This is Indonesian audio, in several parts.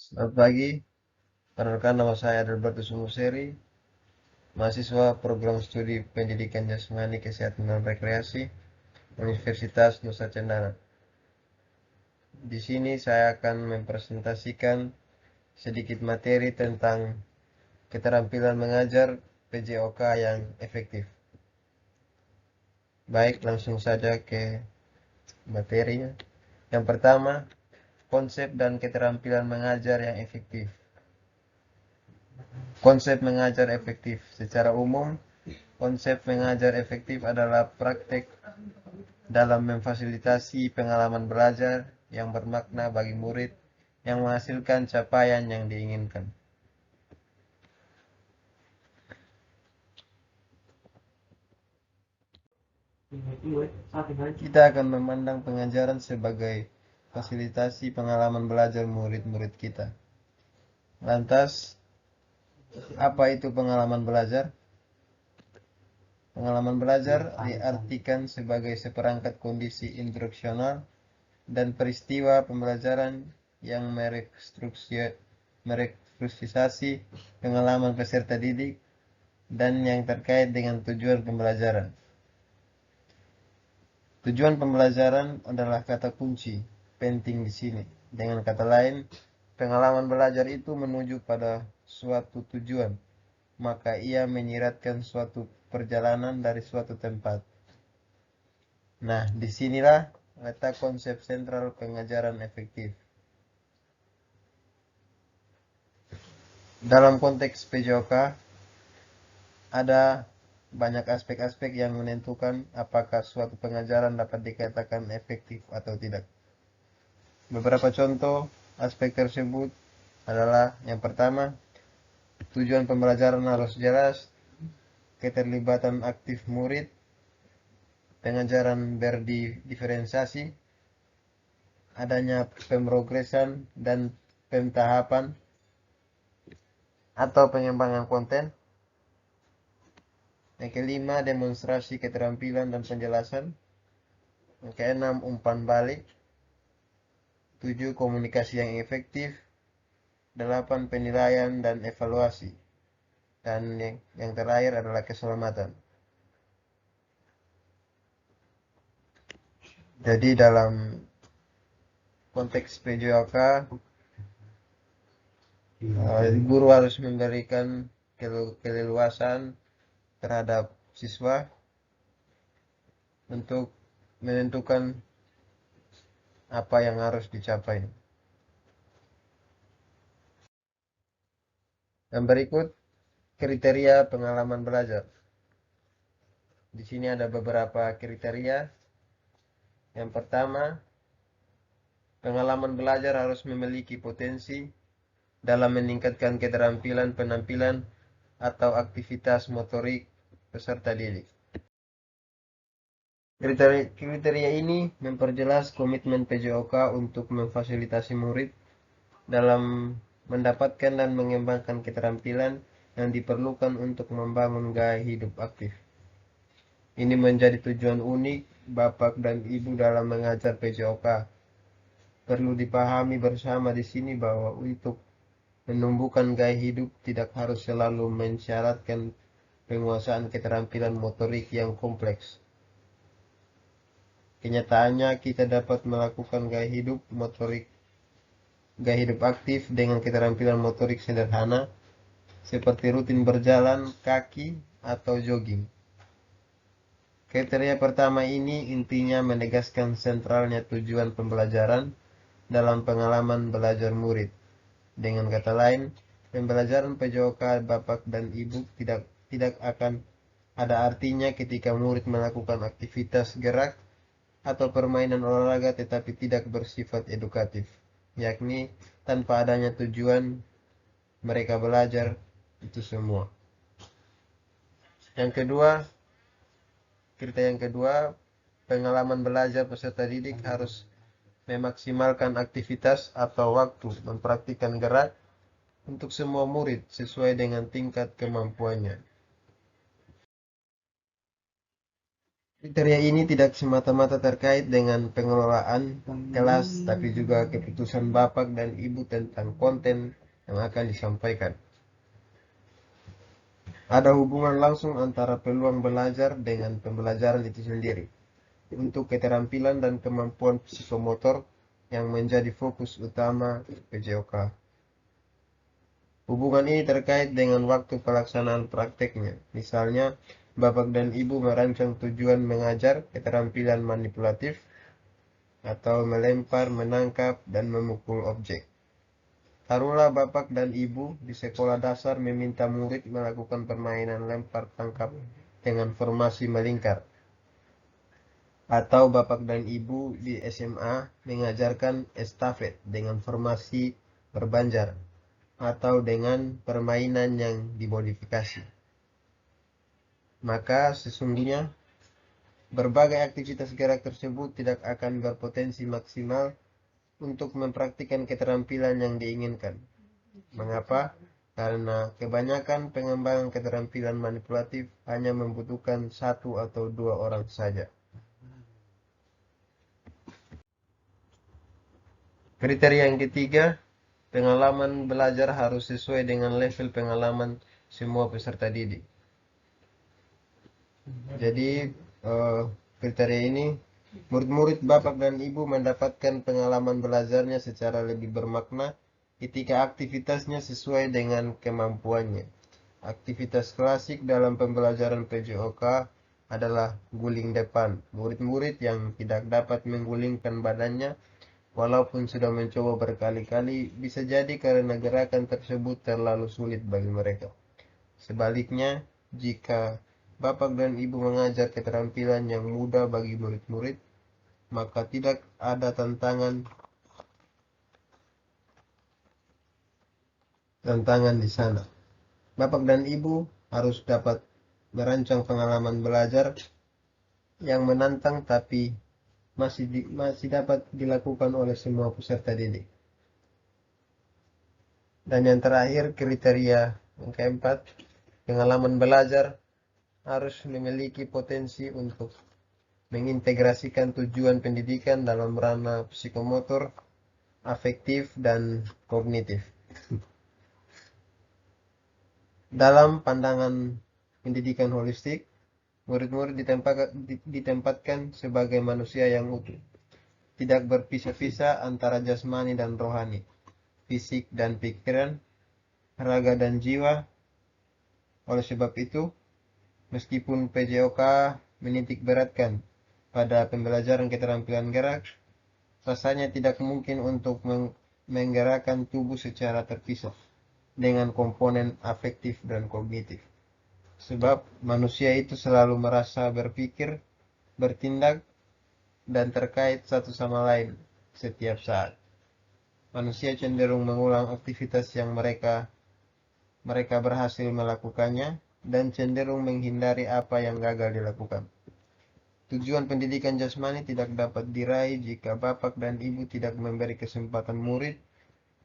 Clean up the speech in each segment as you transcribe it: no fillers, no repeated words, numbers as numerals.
Selamat pagi, perkenalkan nama saya Adalbertus Sumuseri, mahasiswa program studi pendidikan jasmani kesehatan dan rekreasi Universitas Nusa Cendana. Di sini saya akan mempresentasikan sedikit materi tentang keterampilan mengajar PJOK yang efektif. Baik, langsung saja ke materinya. Yang pertama, konsep dan keterampilan mengajar yang efektif. Konsep mengajar efektif. Secara umum, konsep mengajar efektif adalah praktek dalam memfasilitasi pengalaman belajar yang bermakna bagi murid yang menghasilkan capaian yang diinginkan. Kita akan memandang pengajaran sebagai fasilitasi pengalaman belajar murid-murid kita. Lantas, apa itu pengalaman belajar? Pengalaman belajar diartikan sebagai seperangkat kondisi instruksional dan peristiwa pembelajaran yang merestrukturisasi pengalaman peserta didik dan yang terkait dengan tujuan pembelajaran. Tujuan pembelajaran adalah kata kunci penting di sini. Dengan kata lain, pengalaman belajar itu menuju pada suatu tujuan, maka ia menyiratkan suatu perjalanan dari suatu tempat. Nah, disinilah letak konsep sentral pengajaran efektif. Dalam konteks PJOK, ada banyak aspek-aspek yang menentukan apakah suatu pengajaran dapat dikatakan efektif atau tidak. Beberapa contoh aspek tersebut adalah yang pertama, tujuan pembelajaran harus jelas, keterlibatan aktif murid, pengajaran berdiferensiasi, adanya pemrograman dan pentahapan atau pengembangan konten. Yang kelima, demonstrasi keterampilan dan penjelasan. Yang keenam, umpan balik. 7, komunikasi yang efektif. 8, penilaian dan evaluasi. Dan yang terakhir adalah keselamatan. Jadi dalam konteks PJOK, guru harus memberikan keleluasan terhadap siswa untuk menentukan apa yang harus dicapai. Dan berikut kriteria pengalaman belajar. Di sini ada beberapa kriteria. Yang pertama, pengalaman belajar harus memiliki potensi dalam meningkatkan keterampilan penampilan atau aktivitas motorik peserta didik. Kriteria ini memperjelas komitmen PJOK untuk memfasilitasi murid dalam mendapatkan dan mengembangkan keterampilan yang diperlukan untuk membangun gaya hidup aktif. Ini menjadi tujuan unik Bapak dan Ibu dalam mengajar PJOK. Perlu dipahami bersama di sini bahwa untuk menumbuhkan gaya hidup tidak harus selalu mensyaratkan penguasaan keterampilan motorik yang kompleks. Kenyataannya kita dapat melakukan gaya hidup aktif dengan keterampilan motorik sederhana seperti rutin berjalan kaki atau jogging. Kriteria pertama ini intinya menegaskan sentralnya tujuan pembelajaran dalam pengalaman belajar murid. Dengan kata lain, pembelajaran PJOK Bapak dan Ibu tidak akan ada artinya ketika murid melakukan aktivitas gerak atau permainan olahraga tetapi tidak bersifat edukatif, yakni tanpa adanya tujuan mereka belajar itu semua. Kriteria yang kedua, pengalaman belajar peserta didik harus memaksimalkan aktivitas atau waktu mempraktikkan gerak untuk semua murid sesuai dengan tingkat kemampuannya. Kriteria ini tidak semata-mata terkait dengan pengelolaan kelas, tapi juga keputusan bapak dan ibu tentang konten yang akan disampaikan. Ada hubungan langsung antara peluang belajar dengan pembelajaran itu sendiri. Untuk keterampilan dan kemampuan psikomotor yang menjadi fokus utama PJOK. Hubungan ini terkait dengan waktu pelaksanaan prakteknya. Misalnya, bapak dan ibu merancang tujuan mengajar keterampilan manipulatif atau melempar, menangkap, dan memukul objek. Taruhlah bapak dan ibu di sekolah dasar meminta murid melakukan permainan lempar tangkap dengan formasi melingkar. Atau bapak dan ibu di SMA mengajarkan estafet dengan formasi berbanjar atau dengan permainan yang dimodifikasi. Maka sesungguhnya berbagai aktivitas gerak tersebut tidak akan berpotensi maksimal untuk mempraktikkan keterampilan yang diinginkan. Mengapa? Karena kebanyakan pengembangan keterampilan manipulatif hanya membutuhkan satu atau dua orang saja. Kriteria yang ketiga, pengalaman belajar harus sesuai dengan level pengalaman semua peserta didik. Jadi kriteria ini, murid-murid bapak dan ibu mendapatkan pengalaman belajarnya secara lebih bermakna ketika aktivitasnya sesuai dengan kemampuannya. Aktivitas klasik dalam pembelajaran PJOK adalah guling depan. Murid-murid yang tidak dapat menggulingkan badannya walaupun sudah mencoba berkali-kali bisa jadi karena gerakan tersebut terlalu sulit bagi mereka. Sebaliknya, jika bapak dan ibu mengajar keterampilan yang mudah bagi murid-murid, maka tidak ada tantangan di sana. Bapak dan ibu harus dapat merancang pengalaman belajar yang menantang tapi masih dapat dilakukan oleh semua peserta didik. Dan yang terakhir, kriteria yang keempat, pengalaman belajar harus memiliki potensi untuk mengintegrasikan tujuan pendidikan dalam ranah psikomotor, afektif, dan kognitif. Dalam pandangan pendidikan holistik, murid-murid ditempatkan sebagai manusia yang utuh, tidak berpisah-pisah antara jasmani dan rohani, fisik dan pikiran, raga dan jiwa. Oleh sebab itu, meskipun PJOK menitik beratkan pada pembelajaran keterampilan gerak, rasanya tidak mungkin untuk menggerakkan tubuh secara terpisah dengan komponen afektif dan kognitif. Sebab manusia itu selalu merasa berpikir, bertindak, dan terkait satu sama lain setiap saat. Manusia cenderung mengulang aktivitas yang mereka berhasil melakukannya dan cenderung menghindari apa yang gagal dilakukan. Tujuan pendidikan jasmani tidak dapat diraih jika bapak dan ibu tidak memberi kesempatan murid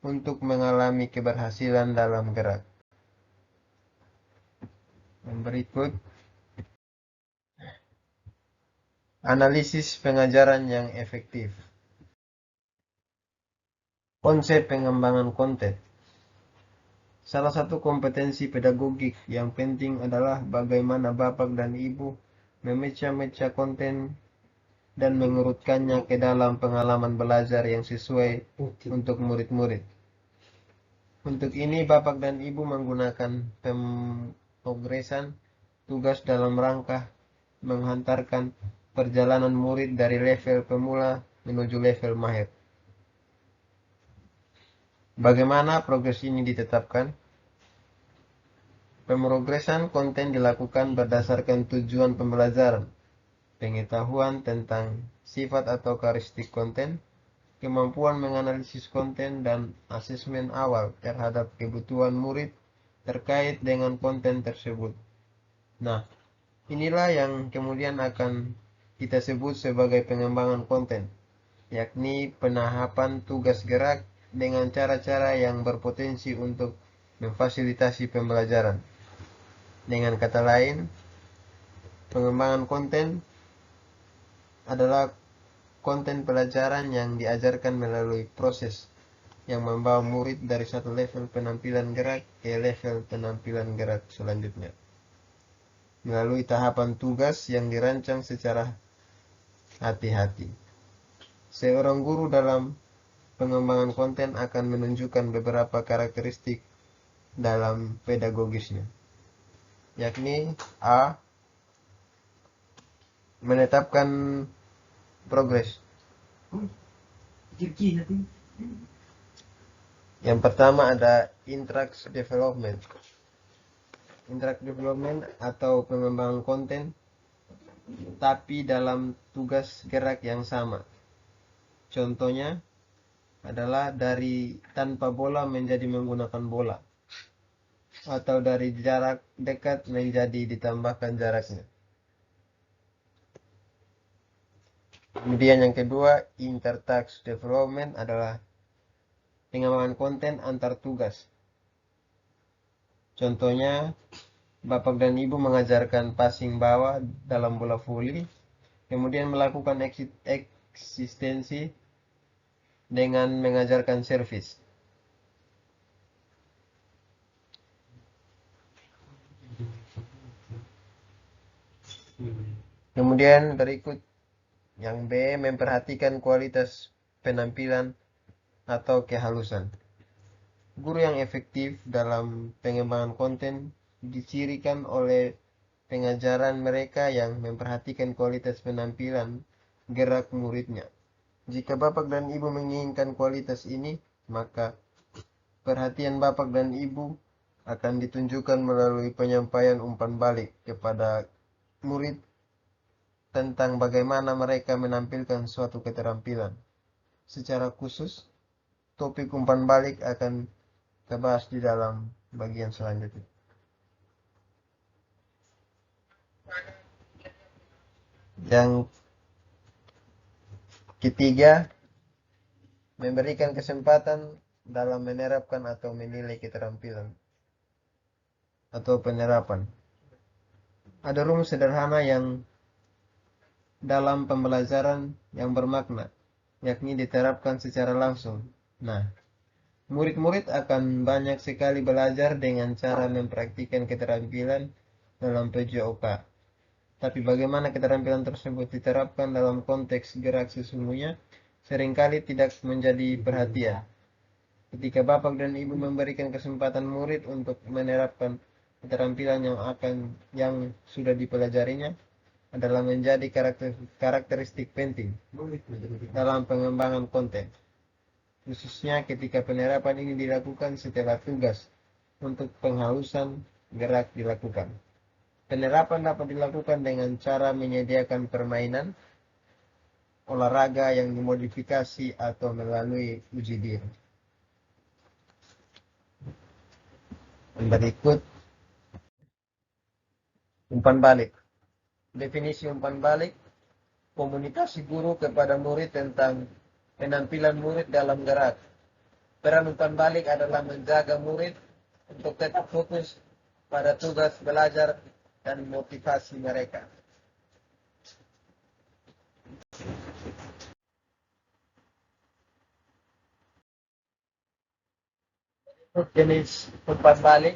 untuk mengalami keberhasilan dalam gerak. Yang berikut, analisis pengajaran yang efektif. Konsep pengembangan konten. Salah satu kompetensi pedagogik yang penting adalah bagaimana bapak dan ibu memecah-mecah konten dan mengurutkannya ke dalam pengalaman belajar yang sesuai untuk murid-murid. Untuk ini, bapak dan ibu menggunakan pemrograman tugas dalam rangka menghantarkan perjalanan murid dari level pemula menuju level mahir. Bagaimana progres ini ditetapkan? Pemrograman konten dilakukan berdasarkan tujuan pembelajaran, pengetahuan tentang sifat atau karakteristik konten, kemampuan menganalisis konten, dan asesmen awal terhadap kebutuhan murid terkait dengan konten tersebut. Nah, inilah yang kemudian akan kita sebut sebagai pengembangan konten, yakni penahapan tugas gerak dengan cara-cara yang berpotensi untuk memfasilitasi pembelajaran. Dengan kata lain, pengembangan konten adalah konten pelajaran yang diajarkan melalui proses yang membawa murid dari satu level penampilan gerak ke level penampilan gerak selanjutnya. Melalui tahapan tugas yang dirancang secara hati-hati. Seorang guru dalam pengembangan konten akan menunjukkan beberapa karakteristik dalam pedagogisnya, yakni A. Menetapkan progres. Yang pertama ada interest development. Interest development atau pengembangan konten tapi dalam tugas gerak yang sama. Contohnya adalah dari tanpa bola menjadi menggunakan bola, atau dari jarak dekat menjadi ditambahkan jaraknya. Kemudian yang kedua, intertask development adalah pengembangan konten antar tugas. Contohnya, Bapak dan Ibu mengajarkan passing bawah dalam bola voli, kemudian melakukan eksistensi dengan mengajarkan servis. Kemudian berikut yang B, memperhatikan kualitas penampilan atau kehalusan. Guru yang efektif dalam pengembangan konten dicirikan oleh pengajaran mereka yang memperhatikan kualitas penampilan gerak muridnya. Jika Bapak dan Ibu menginginkan kualitas ini, maka perhatian Bapak dan Ibu akan ditunjukkan melalui penyampaian umpan balik kepada murid tentang bagaimana mereka menampilkan suatu keterampilan. Secara khusus, topik umpan balik akan kita bahas di dalam bagian selanjutnya. Yang ketiga, memberikan kesempatan dalam menerapkan atau menilai keterampilan atau penerapan. Ada rumus sederhana yang dalam pembelajaran yang bermakna, yakni diterapkan secara langsung. Nah, murid-murid akan banyak sekali belajar dengan cara mempraktikkan keterampilan dalam PJOK. Tapi bagaimana keterampilan tersebut diterapkan dalam konteks gerak sesungguhnya seringkali tidak menjadi perhatian. Ketika Bapak dan Ibu memberikan kesempatan murid untuk menerapkan keterampilan yang sudah dipelajarinya, adalah menjadi karakteristik penting dalam pengembangan konten, khususnya ketika penerapan ini dilakukan setelah tugas untuk penghalusan gerak dilakukan. Penerapan dapat dilakukan dengan cara menyediakan permainan olahraga yang dimodifikasi atau melalui uji diri. Berikut umpan balik. Definisi umpan balik: komunikasi guru kepada murid tentang penampilan murid dalam gerak. Peran umpan balik adalah menjaga murid untuk tetap fokus pada tugas belajar dan motivasi mereka. Jenis umpan balik,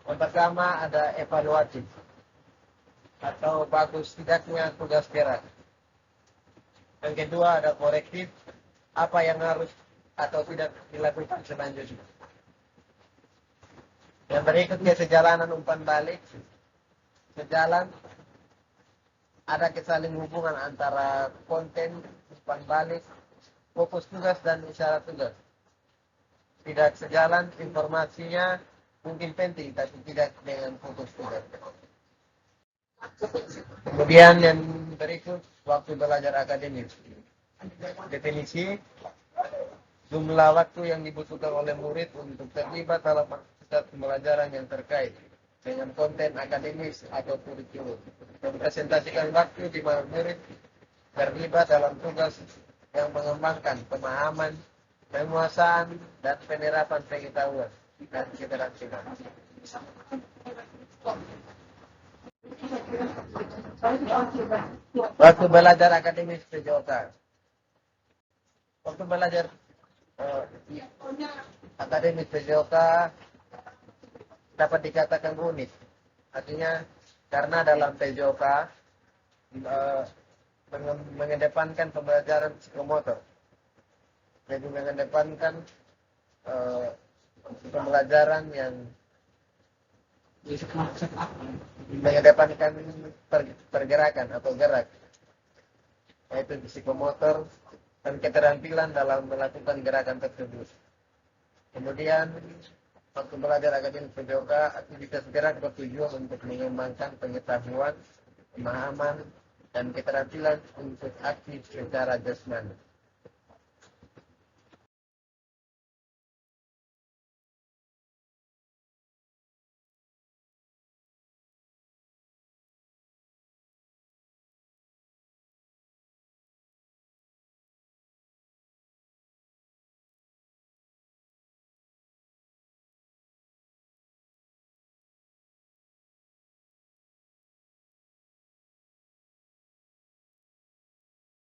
yang pertama ada evaluatif atau bagus tidaknya tugas gerak. Yang kedua ada korektif, apa yang harus atau tidak dilakukan selanjutnya. Yang berikutnya sejalanan umpan balik. Sejalan ada kesaling hubungan antara konten umpan balik, fokus tugas dan isyarat tugas. Tidak sejalan, informasinya mungkin penting tapi tidak dengan fokus tugas. Kemudian yang berikut waktu belajar akademis. Definisi: jumlah waktu yang dibutuhkan oleh murid untuk terlibat dalam aktivitas pembelajaran yang terkait dengan konten akademis atau kurikulum. Mempresentasikan waktu di mana murid terlibat dalam tugas yang mengembangkan pemahaman, penguasaan, dan penerapan pengetahuan dan keterampilan. Waktu belajar akademis PJOK, waktu belajar di akademis PJOK dapat dikatakan unik. Artinya karena dalam PJOK mengedepankan pembelajaran psikomotor, jadi mengedepankan pembelajaran yang mengedepankan pergerakan atau gerak, yaitu psikomotor dan keterampilan dalam melakukan gerakan tersebut. Kemudian waktu belajar akademis PJOK, aktivitas gerak bertujuan untuk mengembangkan pengetahuan, pemahaman, dan keterampilan untuk aktif secara jasmani.